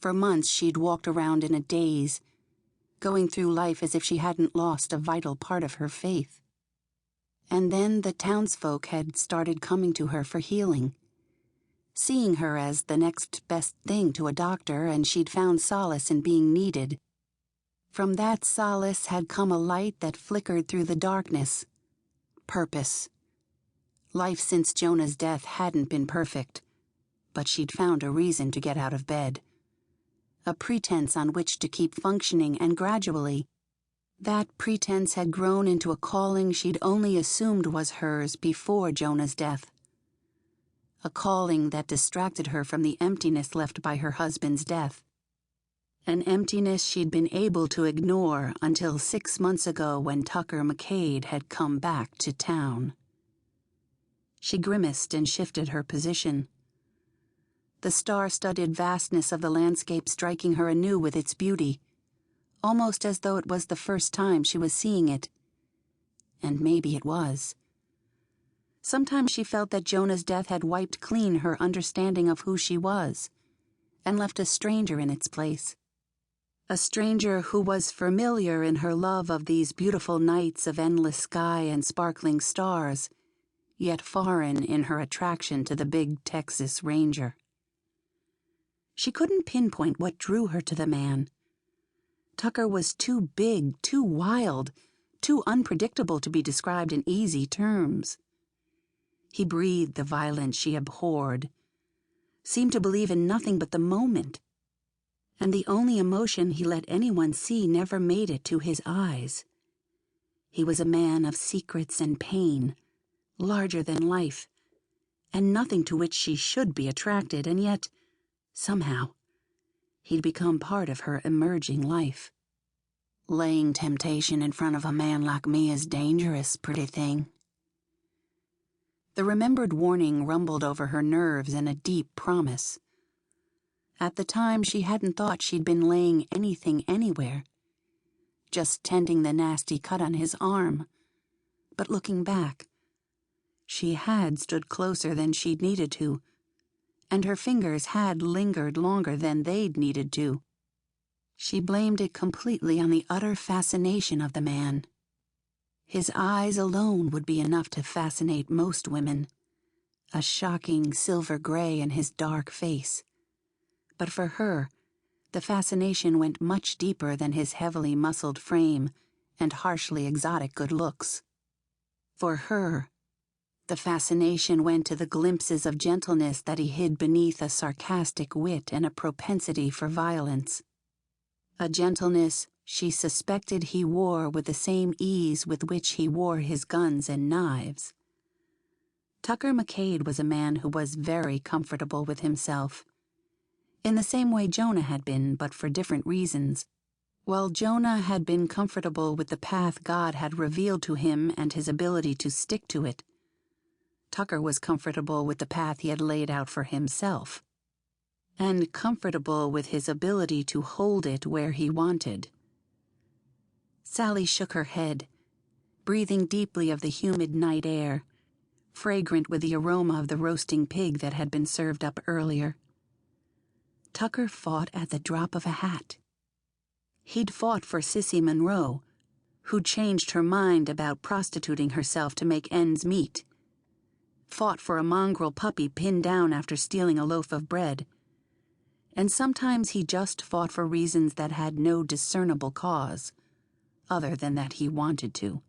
For months she'd walked around in a daze, going through life as if she hadn't lost a vital part of her faith. And then the townsfolk had started coming to her for healing, seeing her as the next best thing to a doctor, and she'd found solace in being needed. From that solace had come a light that flickered through the darkness. Purpose. Life since Jonah's death hadn't been perfect, but she'd found a reason to get out of bed. A pretense on which to keep functioning, and gradually, that pretense had grown into a calling she'd only assumed was hers before Jonah's death. A calling that distracted her from the emptiness left by her husband's death. An emptiness she'd been able to ignore until 6 months ago when Tucker McCade had come back to town. She grimaced and shifted her position, the star-studded vastness of the landscape striking her anew with its beauty, almost as though it was the first time she was seeing it. And maybe it was. Sometimes she felt that Jonah's death had wiped clean her understanding of who she was, and left a stranger in its place. A stranger who was familiar in her love of these beautiful nights of endless sky and sparkling stars, yet foreign in her attraction to the big Texas Ranger. She couldn't pinpoint what drew her to the man. Tucker was too big, too wild, too unpredictable to be described in easy terms. He breathed the violence she abhorred, seemed to believe in nothing but the moment, and the only emotion he let anyone see never made it to his eyes. He was a man of secrets and pain, larger than life, and nothing to which she should be attracted, and yet, somehow, he'd become part of her emerging life. Laying temptation in front of a man like me is dangerous, pretty thing. The remembered warning rumbled over her nerves in a deep promise. At the time, she hadn't thought she'd been laying anything anywhere, just tending the nasty cut on his arm. But looking back, she had stood closer than she'd needed to, and her fingers had lingered longer than they'd needed to. She blamed it completely on the utter fascination of the man. His eyes alone would be enough to fascinate most women, a shocking silver gray in his dark face. But for her, the fascination went much deeper than his heavily muscled frame and harshly exotic good looks. For her, the fascination went to the glimpses of gentleness that he hid beneath a sarcastic wit and a propensity for violence. A gentleness she suspected he wore with the same ease with which he wore his guns and knives. Tucker McCade was a man who was very comfortable with himself, in the same way Jonah had been, but for different reasons. While Jonah had been comfortable with the path God had revealed to him and his ability to stick to it, Tucker was comfortable with the path he had laid out for himself, and comfortable with his ability to hold it where he wanted. Sally shook her head, breathing deeply of the humid night air, fragrant with the aroma of the roasting pig that had been served up earlier. Tucker fought at the drop of a hat. He'd fought for Sissy Monroe, who'd changed her mind about prostituting herself to make ends meet. Fought for a mongrel puppy pinned down after stealing a loaf of bread. And sometimes he just fought for reasons that had no discernible cause, other than that he wanted to.